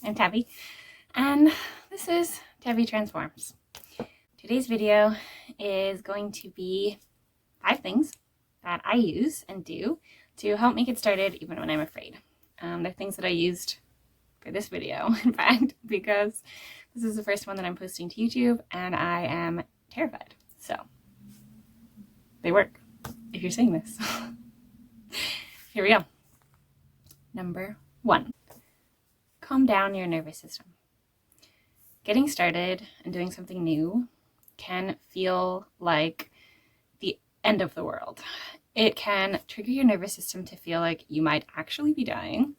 I'm Tabi, and this is Tabi Transforms. Today's video is going to be 5 things that I use and do to help me get started even when I'm afraid. They're things that I used for this video, in fact, because this is the first one that I'm posting to YouTube and I am terrified. So they work if you're seeing this. Here we go. Number 1. Calm down your nervous system. Getting started and doing something new can feel like the end of the world. It can trigger your nervous system to feel like you might actually be dying,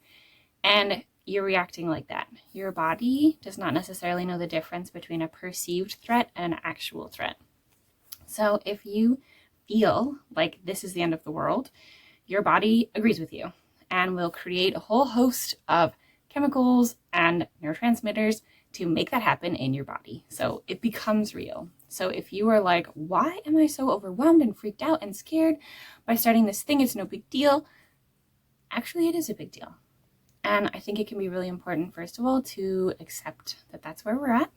and you're reacting like that. Your body does not necessarily know the difference between a perceived threat and an actual threat. So if you feel like this is the end of the world, your body agrees with you and will create a whole host of chemicals and neurotransmitters to make that happen in your body. So it becomes real. So if you are like, why am I so overwhelmed and freaked out and scared by starting this thing? It's no big deal. Actually, it is a big deal. And I think it can be really important, first of all, to accept that that's where we're at.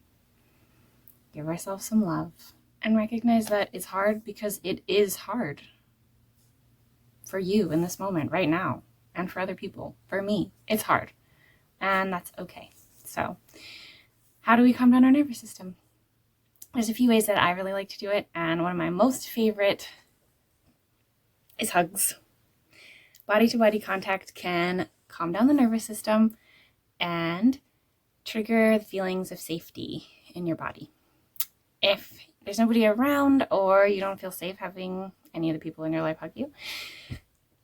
Give ourselves some love and recognize that it's hard because it is hard for you in this moment right now and for other people. For me, it's hard. And that's okay. So how do we calm down our nervous system? There's a few ways that I really like to do it, and one of my most favorite is hugs. Body-to-body contact can calm down the nervous system and trigger the feelings of safety in your body. If there's nobody around or you don't feel safe having any of the people in your life hug you,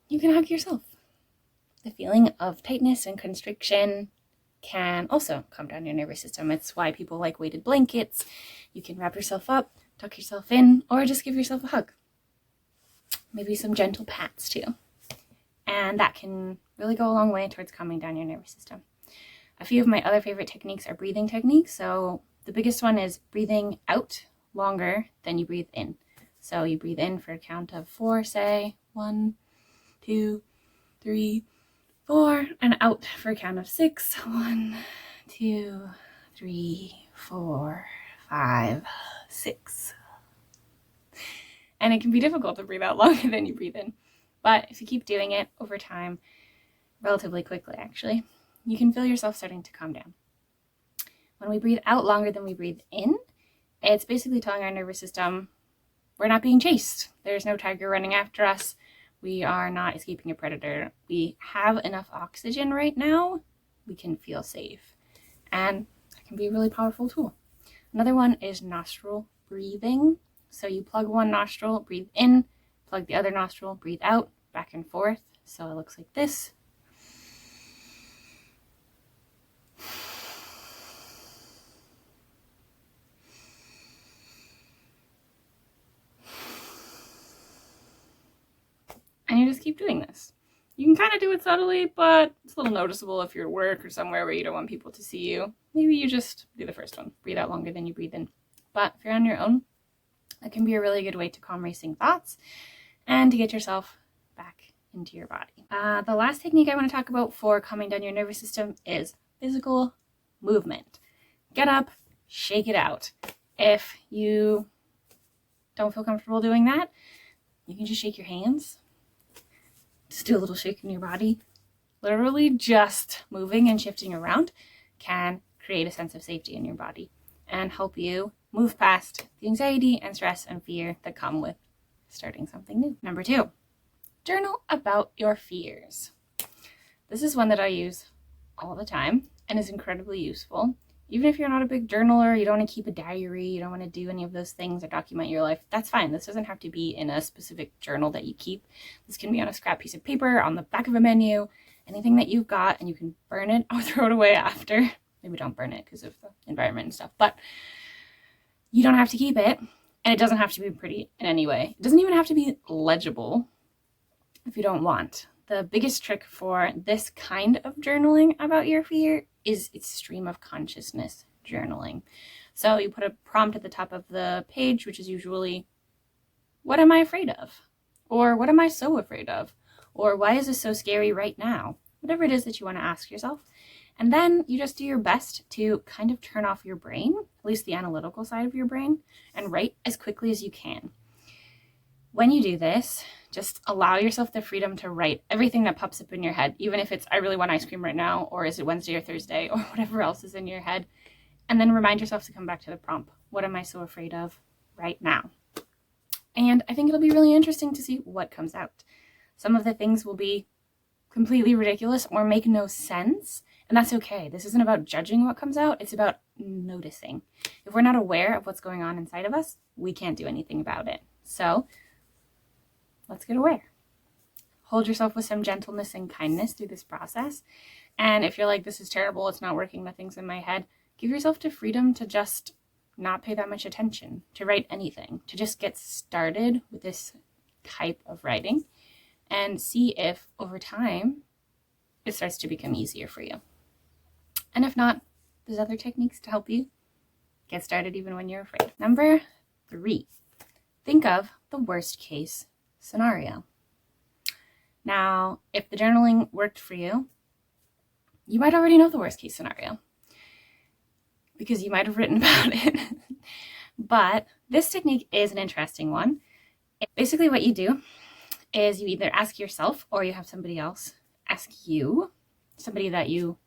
you can hug yourself. The feeling of tightness and constriction can also calm down your nervous system. It's why people like weighted blankets. You can wrap yourself up, tuck yourself in, or just give yourself a hug. Maybe some gentle pats too. And that can really go a long way towards calming down your nervous system. A few of my other favorite techniques are breathing techniques. So the biggest one is breathing out longer than you breathe in. So you breathe in for a count of 4, say 1, 2, 3, 4, and out for a count of 6. 1, 2, 3, 4, 5, 6. And it can be difficult to breathe out longer than you breathe in. But if you keep doing it over time, relatively quickly actually, you can feel yourself starting to calm down. When we breathe out longer than we breathe in, it's basically telling our nervous system we're not being chased. There's no tiger running after us. We are not escaping a predator. We have enough oxygen right now. We can feel safe. And that can be a really powerful tool. Another one is nostril breathing. So you plug one nostril, breathe in, plug the other nostril, breathe out, back and forth. So it looks like this. And you just keep doing this. You can kind of do it subtly, but it's a little noticeable if you're at work or somewhere where you don't want people to see you. Maybe you just do the first one. Breathe out longer than you breathe in. But if you're on your own, that can be a really good way to calm racing thoughts and to get yourself back into your body. The last technique I want to talk about for calming down your nervous system is physical movement. Get up, shake it out. If you don't feel comfortable doing that, you can just shake your hands. Just do a little shake in your body. Literally just moving and shifting around can create a sense of safety in your body and help you move past the anxiety and stress and fear that come with starting something new. Number 2, journal about your fears. This is one that I use all the time and is incredibly useful. Even if you're not a big journaler, you don't want to keep a diary, you don't want to do any of those things or document your life, that's fine. This doesn't have to be in a specific journal that you keep. This can be on a scrap piece of paper, on the back of a menu, anything that you've got, and you can burn it or throw it away after. Maybe don't burn it because of the environment and stuff, but you don't have to keep it, and it doesn't have to be pretty in any way. It doesn't even have to be legible if you don't want. The biggest trick for this kind of journaling about your fear is its stream of consciousness journaling. So you put a prompt at the top of the page, which is usually, what am I afraid of? Or what am I so afraid of? Or why is this so scary right now? whatever it is that you want to ask yourself. And then you just do your best to kind of turn off your brain, at least the analytical side of your brain, and write as quickly as you can. When you do this, just allow yourself the freedom to write everything that pops up in your head, even if it's, I really want ice cream right now, or is it Wednesday or Thursday, or whatever else is in your head. And then remind yourself to come back to the prompt. What am I so afraid of right now? And I think it'll be really interesting to see what comes out. Some of the things will be completely ridiculous or make no sense, and that's okay. This isn't about judging what comes out, it's about noticing. If we're not aware of what's going on inside of us, we can't do anything about it. So let's get aware. Hold yourself with some gentleness and kindness through this process. And if you're like, this is terrible, it's not working, nothing's in my head, give yourself the freedom to just not pay that much attention, to write anything, to just get started with this type of writing and see if over time it starts to become easier for you. And if not, there's other techniques to help you get started even when you're afraid. Number 3, think of the worst case scenario. Now, if the journaling worked for you, you might already know the worst case scenario because you might have written about it. But this technique is an interesting one. Basically what you do is you either ask yourself or you have somebody else ask you, somebody that you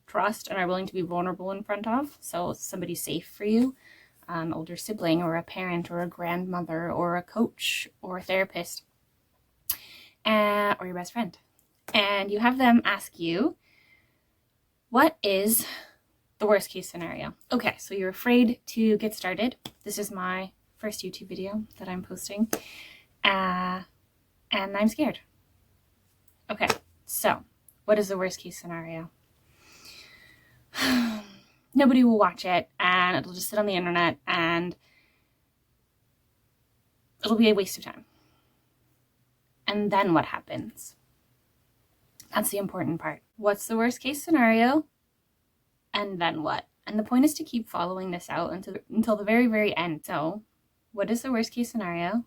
trust and are willing to be vulnerable in front of. So somebody safe for you, an older sibling or a parent or a grandmother or a coach or a therapist, or your best friend. And you have them ask you, what is the worst case scenario? Okay, so you're afraid to get started. This is my first YouTube video that I'm posting. And I'm scared. Okay, so what is the worst case scenario? Nobody will watch it and it'll just sit on the internet and it'll be a waste of time. And then what happens? That's the important part. What's the worst case scenario? And then what? And the point is to keep following this out until the very, very end. So what is the worst case scenario?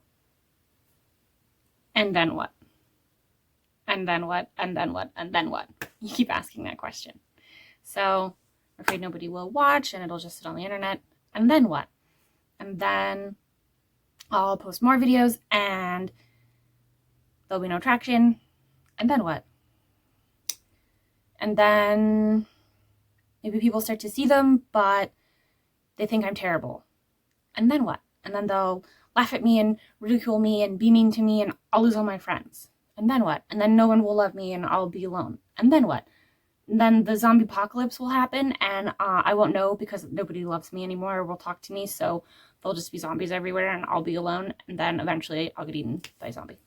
And then what? And then what? And then what? And then what? You keep asking that question. So I'm afraid nobody will watch and it'll just sit on the internet. And then what? And then I'll post more videos and there'll be no traction. And then what? And then maybe people start to see them, but they think I'm terrible. And then what? And then they'll laugh at me and ridicule me and be mean to me and I'll lose all my friends. And then what? And then no one will love me and I'll be alone. And then what? And then the zombie apocalypse will happen and I won't know because nobody loves me anymore or will talk to me. So there'll just be zombies everywhere and I'll be alone. And then eventually I'll get eaten by a zombie.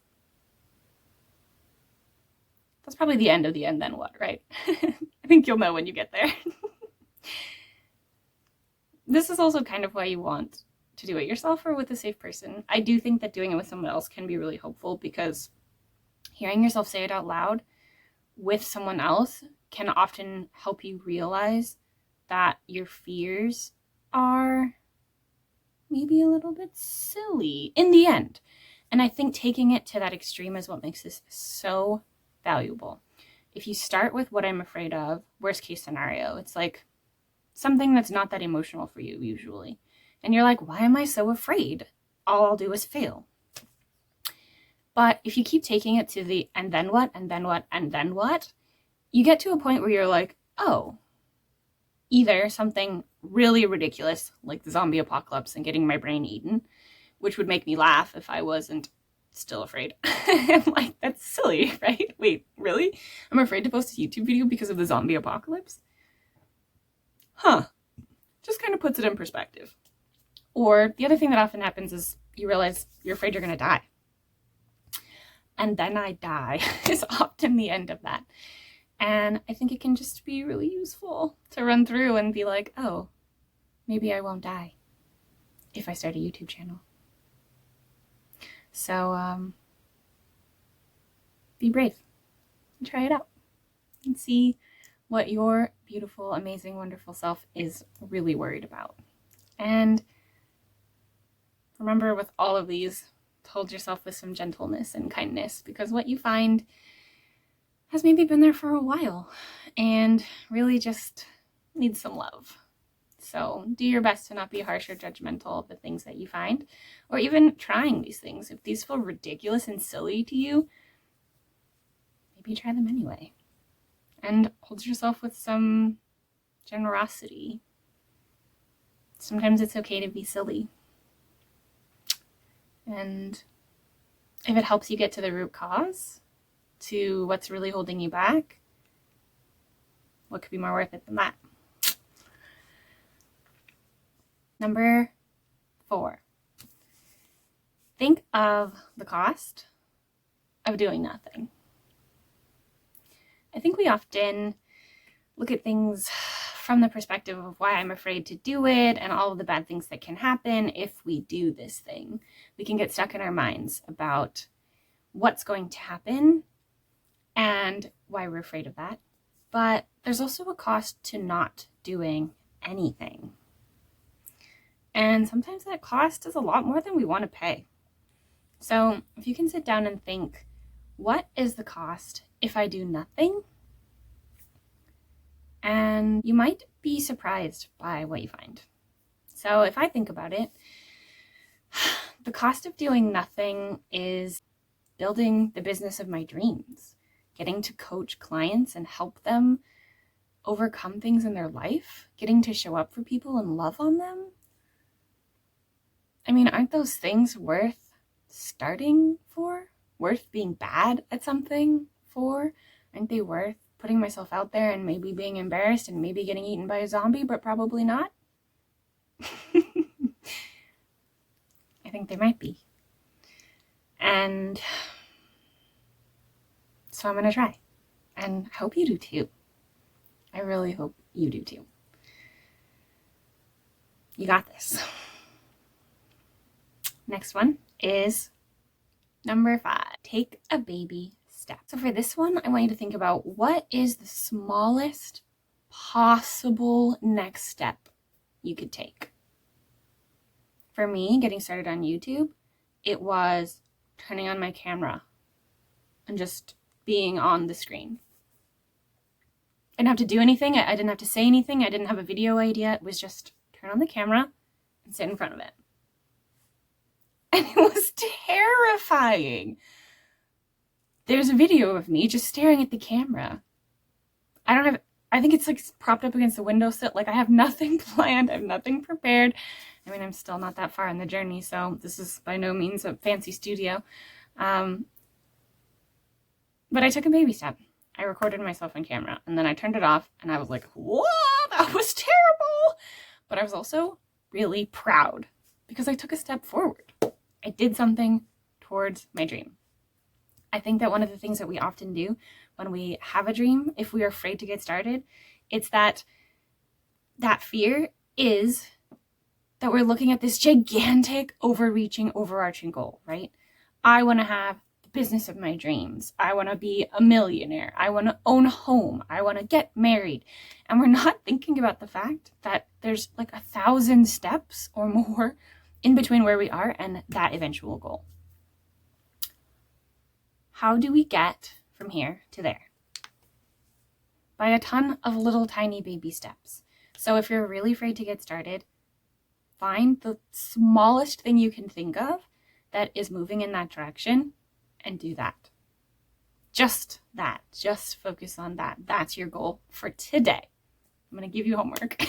That's probably the end of the end then what, right? I think you'll know when you get there. This is also kind of why you want to do it yourself or with a safe person. I do think that doing it with someone else can be really helpful because hearing yourself say it out loud with someone else can often help you realize that your fears are maybe a little bit silly in the end. And I think taking it to that extreme is what makes this so valuable. If you start with what I'm afraid of, worst case scenario, it's like something that's not that emotional for you usually. And you're like, why am I so afraid? All I'll do is fail. But if you keep taking it to the and then what, and then what, and then what, you get to a point where you're like, oh, either something really ridiculous like the zombie apocalypse and getting my brain eaten, which would make me laugh if I wasn't still afraid. I'm like, that's silly, right? Wait, really? I'm afraid to post a YouTube video because of the zombie apocalypse? Huh. Just kind of puts it in perspective. Or the other thing that often happens is you realize you're afraid you're going to die. And then I die is often the end of that. And I think it can just be really useful to run through and be like, oh, maybe I won't die if I start a YouTube channel. So be brave and try it out and see what your beautiful, amazing, wonderful self is really worried about. And remember with all of these, to hold yourself with some gentleness and kindness, because what you find has maybe been there for a while and really just needs some love. So do your best to not be harsh or judgmental of the things that you find, or even trying these things. If these feel ridiculous and silly to you, maybe try them anyway. And hold yourself with some generosity. Sometimes it's okay to be silly. And if it helps you get to the root cause, to what's really holding you back, what could be more worth it than that? Number 4, think of the cost of doing nothing. I think we often look at things from the perspective of why I'm afraid to do it and all of the bad things that can happen if we do this thing. We can get stuck in our minds about what's going to happen and why we're afraid of that. But there's also a cost to not doing anything. And sometimes that cost is a lot more than we want to pay. So if you can sit down and think, what is the cost if I do nothing? And you might be surprised by what you find. So if I think about it, the cost of doing nothing is building the business of my dreams, getting to coach clients and help them overcome things in their life, getting to show up for people and love on them. I mean, aren't those things worth starting for? Worth being bad at something for? Aren't they worth putting myself out there and maybe being embarrassed and maybe getting eaten by a zombie, but probably not? I think they might be. And so I'm going to try. And I hope you do too. I really hope you do too. You got this. Next one is number 5. Take a baby step. So for this one, I want you to think about what is the smallest possible next step you could take. For me, getting started on YouTube, it was turning on my camera and just being on the screen. I didn't have to do anything. I didn't have to say anything. I didn't have a video idea. It was just turn on the camera and sit in front of it. And it was terrifying. There's a video of me just staring at the camera. I think it's like propped up against the windowsill. Like I have nothing planned. I have nothing prepared. I mean, I'm still not that far in the journey, so this is by no means a fancy studio. But I took a baby step. I recorded myself on camera and then I turned it off and I was like, whoa, that was terrible. But I was also really proud because I took a step forward. I did something towards my dream. I think that one of the things that we often do when we have a dream, if we are afraid to get started, it's that fear is that we're looking at this gigantic, overreaching, overarching goal, right? I want to have the business of my dreams. I want to be a millionaire. I want to own a home. I want to get married. And we're not thinking about the fact that there's like 1,000 steps or more in between where we are and that eventual goal. How do we get from here to there? By a ton of little tiny baby steps. So if you're really afraid to get started, find the smallest thing you can think of that is moving in that direction and do that. Just that. Just focus on that. That's your goal for today. I'm going to give you homework.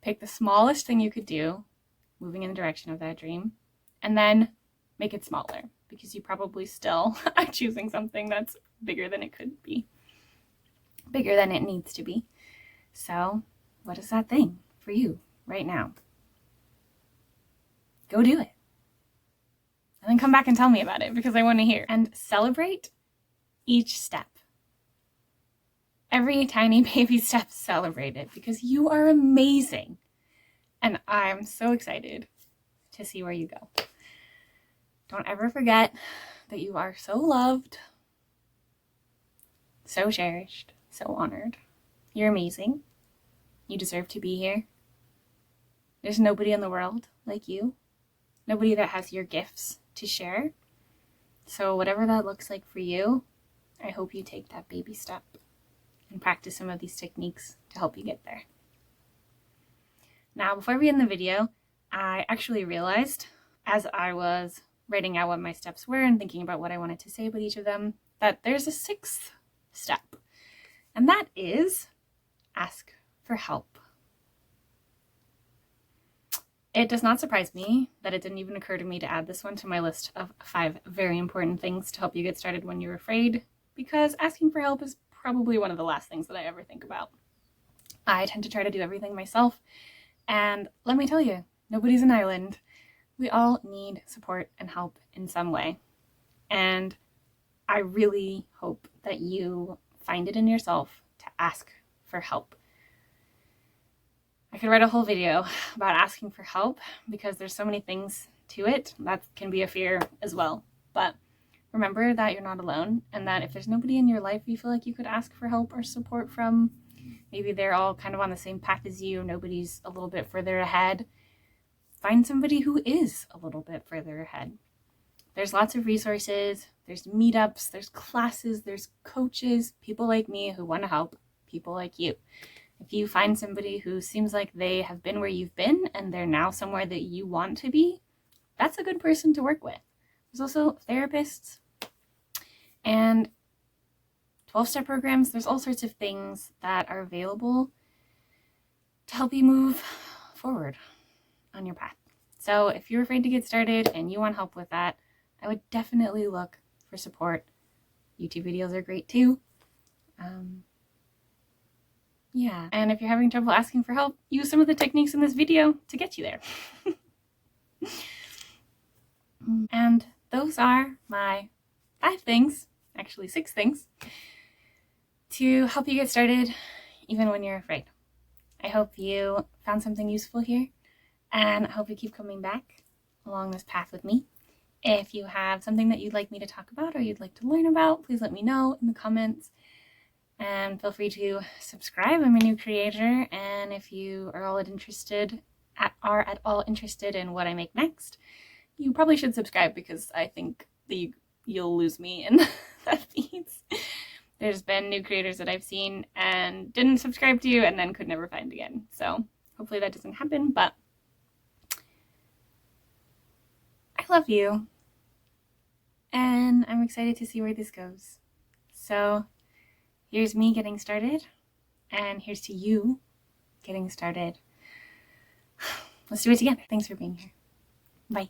Pick the smallest thing you could do, moving in the direction of that dream, and then make it smaller because you probably still are choosing something that's bigger than it could be, bigger than it needs to be. So what is that thing for you right now? Go do it. And then come back and tell me about it because I want to hear. And celebrate each step. Every tiny baby step, celebrate it because you are amazing. And I'm so excited to see where you go. Don't ever forget that you are so loved, so cherished, so honored. You're amazing. You deserve to be here. There's nobody in the world like you. Nobody that has your gifts to share. So whatever that looks like for you, I hope you take that baby step and practice some of these techniques to help you get there. Now, before we end the video, I actually realized as I was writing out what my steps were and thinking about what I wanted to say about each of them, that there's a sixth step, and that is ask for help. It does not surprise me that it didn't even occur to me to add this one to my list of 5 very important things to help you get started when you're afraid, because asking for help is probably one of the last things that I ever think about. I tend to try to do everything myself, and let me tell you, nobody's an island. We all need support and help in some way, and I really hope that you find it in yourself to ask for help. I could write a whole video about asking for help because there's so many things to it. That can be a fear as well. But remember that you're not alone, and that if there's nobody in your life you feel like you could ask for help or support from, maybe they're all kind of on the same path as you, nobody's a little bit further ahead, find somebody who is a little bit further ahead. There's lots of resources, there's meetups, there's classes, there's coaches, people like me who want to help people like you. If you find somebody who seems like they have been where you've been and they're now somewhere that you want to be, that's a good person to work with. There's also therapists and 12-step programs. There's all sorts of things that are available to help you move forward on your path. So if you're afraid to get started and you want help with that, I would definitely look for support. YouTube videos are great too. Yeah, and if you're having trouble asking for help, use some of the techniques in this video to get you there. And those are my 5 things, actually 6 things, to help you get started even when you're afraid. I hope you found something useful here, and I hope you keep coming back along this path with me. If you have something that you'd like me to talk about or you'd like to learn about, please let me know in the comments. And feel free to subscribe. I'm a new creator, and if you are at all interested in what I make next, you probably should subscribe, because I think that you'll lose me in the feeds. There's been new creators that I've seen and didn't subscribe to and then could never find again. So hopefully that doesn't happen, but I love you, and I'm excited to see where this goes. So here's me getting started, and here's to you getting started. Let's do it together. Thanks for being here. Bye.